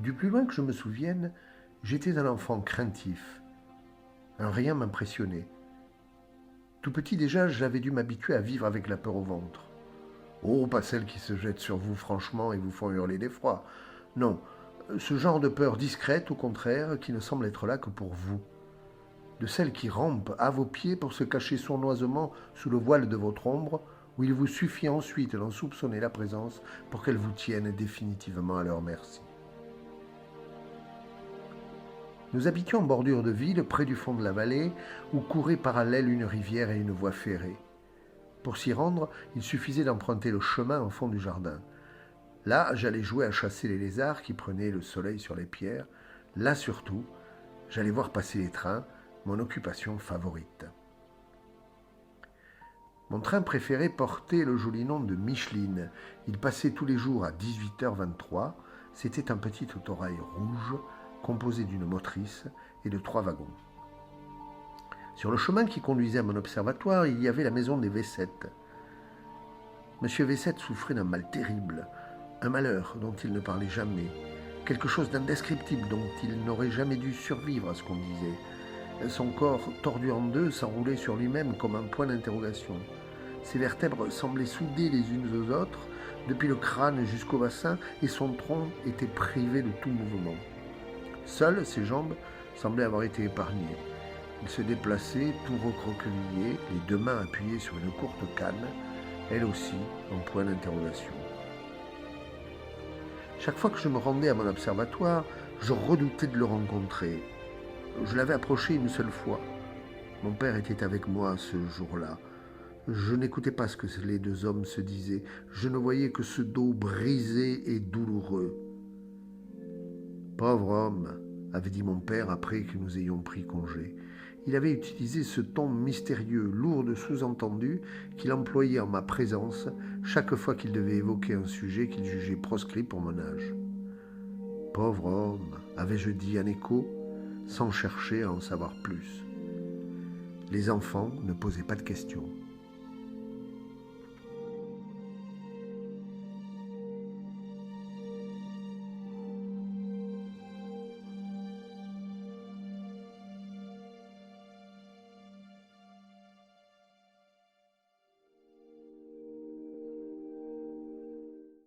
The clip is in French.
Du plus loin que je me souvienne, j'étais un enfant craintif. Un rien m'impressionnait. Tout petit déjà, j'avais dû m'habituer à vivre avec la peur au ventre. Oh, pas celles qui se jettent sur vous franchement et vous font hurler d'effroi. Non, ce genre de peur discrète, au contraire, qui ne semble être là que pour vous. De celles qui rampent à vos pieds pour se cacher sournoisement sous le voile de votre ombre, où il vous suffit ensuite d'en soupçonner la présence pour qu'elles vous tiennent définitivement à leur merci. Nous habitions en bordure de ville, près du fond de la vallée, où couraient parallèles une rivière et une voie ferrée. Pour s'y rendre, il suffisait d'emprunter le chemin en fond du jardin. Là, j'allais jouer à chasser les lézards qui prenaient le soleil sur les pierres. Là surtout, j'allais voir passer les trains, mon occupation favorite. Mon train préféré portait le joli nom de Micheline. Il passait tous les jours à 18h23. C'était un petit autorail rouge composé d'une motrice et de 3 wagons. Sur le chemin qui conduisait à mon observatoire, il y avait la maison des Vessette. Monsieur Vessette souffrait d'un mal terrible, un malheur dont il ne parlait jamais, quelque chose d'indescriptible dont il n'aurait jamais dû survivre à ce qu'on disait. Son corps, tordu en deux, s'enroulait sur lui-même comme un point d'interrogation. Ses vertèbres semblaient soudées les unes aux autres, depuis le crâne jusqu'au bassin, et son tronc était privé de tout mouvement. Seules ses jambes semblaient avoir été épargnées. Il se déplaçait, tout recroquevillé, les 2 mains appuyées sur une courte canne, elle aussi en point d'interrogation. Chaque fois que je me rendais à mon observatoire, je redoutais de le rencontrer. Je l'avais approché une seule fois. Mon père était avec moi ce jour-là. Je n'écoutais pas ce que les 2 hommes se disaient. Je ne voyais que ce dos brisé et douloureux. Pauvre homme, avait dit mon père après que nous ayons pris congé. Il avait utilisé ce ton mystérieux, lourd de sous-entendus, qu'il employait en ma présence chaque fois qu'il devait évoquer un sujet qu'il jugeait proscrit pour mon âge. Pauvre homme, avais-je dit en écho, sans chercher à en savoir plus. Les enfants ne posaient pas de questions.